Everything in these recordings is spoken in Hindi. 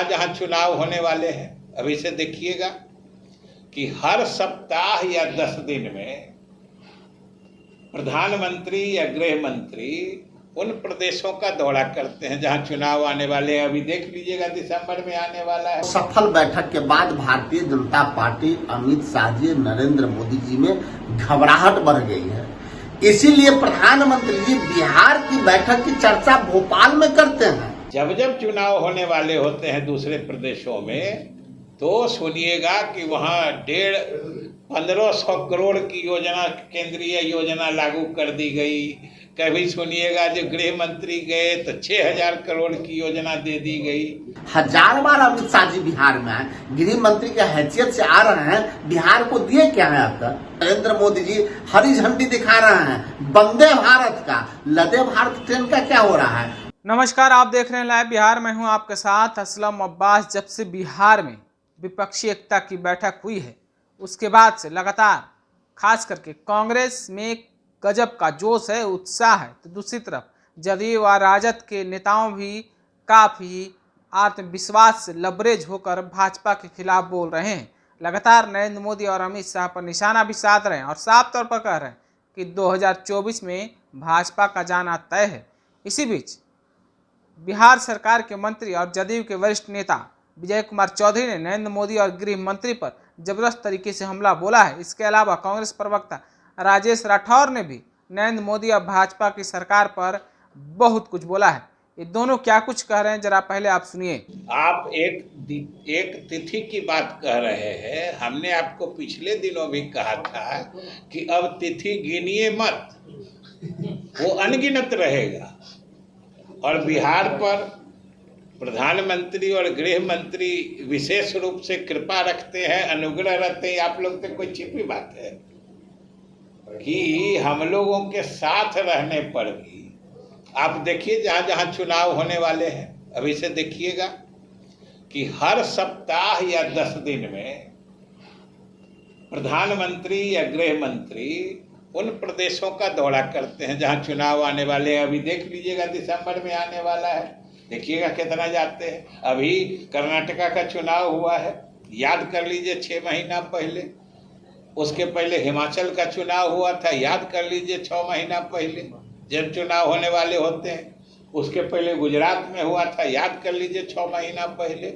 जहां चुनाव होने वाले हैं, अभी से देखिएगा कि हर सप्ताह या 10 दिन में प्रधानमंत्री या गृह मंत्री उन प्रदेशों का दौरा करते हैं जहां चुनाव आने वाले हैं। अभी देख लीजिएगा दिसंबर में आने वाला है। सफल बैठक के बाद भारतीय जनता पार्टी अमित शाह जी, नरेंद्र मोदी जी में घबराहट बढ़ गई है। इसीलिए प्रधानमंत्री जी बिहार की बैठक की चर्चा भोपाल में करते हैं। जब जब चुनाव होने वाले होते हैं दूसरे प्रदेशों में, तो सुनिएगा कि वहां 1,500 करोड़ की योजना, केंद्रीय योजना लागू कर दी गई। कभी सुनिएगा जो गृह मंत्री गए तो 6,000 करोड़ की योजना दे दी गई। हजार बार अमित शाह जी बिहार में आए, गृह मंत्री की हैसियत से आ रहे हैं। बिहार को दिए क्या है अब तक? नरेंद्र मोदी जी हरी झंडी दिखा रहे हैं वंदे भारत का, लदे भारत ट्रेन का क्या हो रहा है? नमस्कार, आप देख रहे हैं लाइव बिहार। मैं हूं आपके साथ असलम अब्बास। जब से बिहार में विपक्षी एकता की बैठक हुई है, उसके बाद से लगातार खास करके कांग्रेस में गजब का जोश है, उत्साह है। तो दूसरी तरफ जदयू व राजद के नेताओं भी काफ़ी आत्मविश्वास से लबरेज होकर भाजपा के खिलाफ बोल रहे हैं। लगातार नरेंद्र मोदी और अमित शाह पर निशाना भी साध रहे हैं और साफ तौर पर कह रहे हैं कि 2024 में भाजपा का जाना तय है। इसी बीच बिहार सरकार के मंत्री और जदयू के वरिष्ठ नेता विजय कुमार चौधरी ने नरेंद्र मोदी और गृह मंत्री पर जबरदस्त तरीके से हमला बोला है। इसके अलावा कांग्रेस प्रवक्ता राजेश राठौर ने भी नरेंद्र मोदी और भाजपा की सरकार पर बहुत कुछ बोला है। ये दोनों क्या कुछ कह रहे हैं, जरा पहले आप सुनिए। आप एक तिथि की बात कह रहे हैं। हमने आपको पिछले दिनों भी कहा था कि अब तिथि गिनिए मत, वो अनगिनत रहेगा। और बिहार पर प्रधानमंत्री और गृह मंत्री विशेष रूप से कृपा रखते हैं, अनुग्रह रखते हैं। आप लोग तो कोई छिपी बात है कि हम लोगों के साथ रहने पर भी आप देखिए जहां जहां चुनाव होने वाले हैं, अभी से देखिएगा कि हर सप्ताह या 10 दिन में प्रधानमंत्री या गृह मंत्री उन प्रदेशों का दौरा करते हैं जहां चुनाव आने वाले हैं। अभी देख लीजिएगा दिसंबर में आने वाला है, देखिएगा कितना जाते हैं। अभी कर्नाटका का चुनाव हुआ है, याद कर लीजिए 6 महीना पहले। उसके पहले हिमाचल का चुनाव हुआ था, याद कर लीजिए 6 महीना पहले जब चुनाव होने वाले होते हैं। उसके पहले गुजरात में हुआ था, याद कर लीजिए 6 महीना पहले।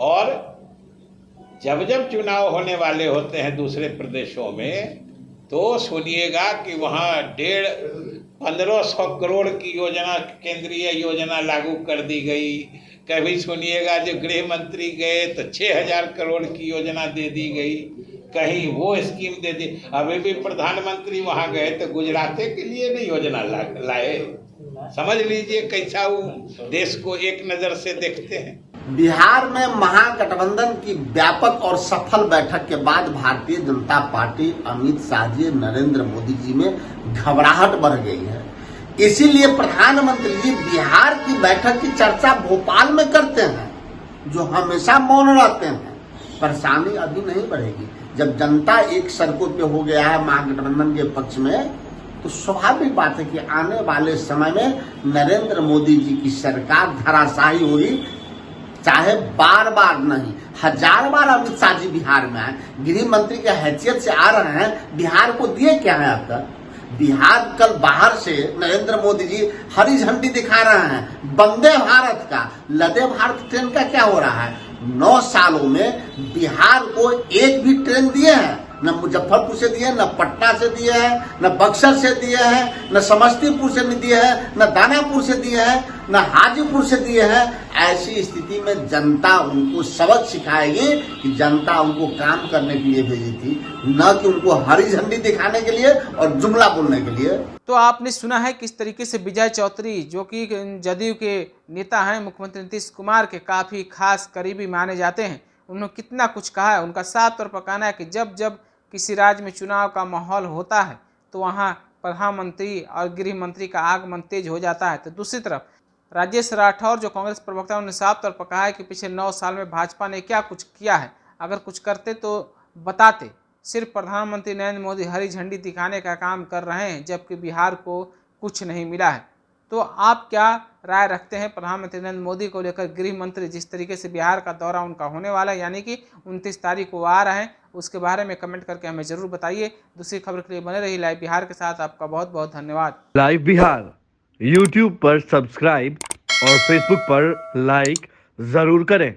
और जब जब चुनाव होने वाले होते हैं दूसरे प्रदेशों में, तो सुनिएगा कि वहाँ 1,500 करोड़ की योजना, केंद्रीय योजना लागू कर दी गई। कभी सुनिएगा जो गृह मंत्री गए तो 6,000 करोड़ की योजना दे दी गई, कहीं वो स्कीम दे दी। अभी भी प्रधानमंत्री वहाँ गए तो गुजरात के लिए नहीं योजना लाए। समझ लीजिए कैसा वो देश को एक नज़र से देखते हैं। बिहार में महागठबंधन की व्यापक और सफल बैठक के बाद भारतीय जनता पार्टी अमित शाह जी, नरेंद्र मोदी जी में घबराहट बढ़ गई है। इसीलिए प्रधानमंत्री जी बिहार की बैठक की चर्चा भोपाल में करते हैं, जो हमेशा मौन रहते हैं। परेशानी अभी नहीं बढ़ेगी। जब जनता एक सड़कों पे हो गया है महागठबंधन के पक्ष में, तो स्वाभाविक बात है कि आने वाले समय में नरेंद्र मोदी जी की सरकार धराशायी हुई। चाहे बार बार नहीं, हजार बार अमित शाह जी बिहार में आए, गृह मंत्री की हैसियत से आ रहे हैं। बिहार को दिए क्या है अब तक? बिहार कल बाहर से नरेंद्र मोदी जी हरी झंडी दिखा रहे हैं वंदे भारत का, लदे भारत ट्रेन का क्या हो रहा है? 9 सालों में बिहार को एक भी ट्रेन दिए हैं? न मुजफ्फरपुर से दिए, न पटना से दिए हैं, न बक्सर से दिए हैं, न समस्तीपुर से नहीं दिए हैं, न दानापुर से दिए हैं, न हाजीपुर से दिए हैं। ऐसी स्थिति में जनता उनको सबक सिखाएगी कि जनता उनको काम करने के लिए भेजी थी, न कि उनको हरी झंडी दिखाने के लिए और जुमला बोलने के लिए। तो आपने सुना है किस तरीके से विजय चौधरी, जो कि जदयू के नेता हैं, मुख्यमंत्री नीतीश कुमार के काफ़ी खास करीबी माने जाते हैं, उन्होंने कितना कुछ कहा है। उनका साफ तौर पर कहना है कि जब जब किसी राज्य में चुनाव का माहौल होता है तो वहाँ प्रधानमंत्री और गृह मंत्री का आगमन तेज हो जाता है। तो दूसरी तरफ राजेश राठौर, जो कांग्रेस प्रवक्ता, उन्होंने साफ तौर पर कहा है कि पिछले 9 साल में भाजपा ने क्या कुछ किया है, अगर कुछ करते तो बताते। सिर्फ प्रधानमंत्री नरेंद्र मोदी हरी झंडी दिखाने का काम कर रहे हैं, जबकि बिहार को कुछ नहीं मिला है। तो आप क्या राय रखते हैं प्रधानमंत्री नरेंद्र मोदी को लेकर? गृह मंत्री जिस तरीके से बिहार का दौरा उनका होने वाला है, यानी कि 29 तारीख को आ रहे हैं, उसके बारे में कमेंट करके हमें जरूर बताइए। दूसरी खबर के लिए बने रही लाइव बिहार के साथ। आपका बहुत बहुत धन्यवाद। लाइव बिहार यूट्यूब पर सब्सक्राइब और फेसबुक पर लाइक जरूर करें।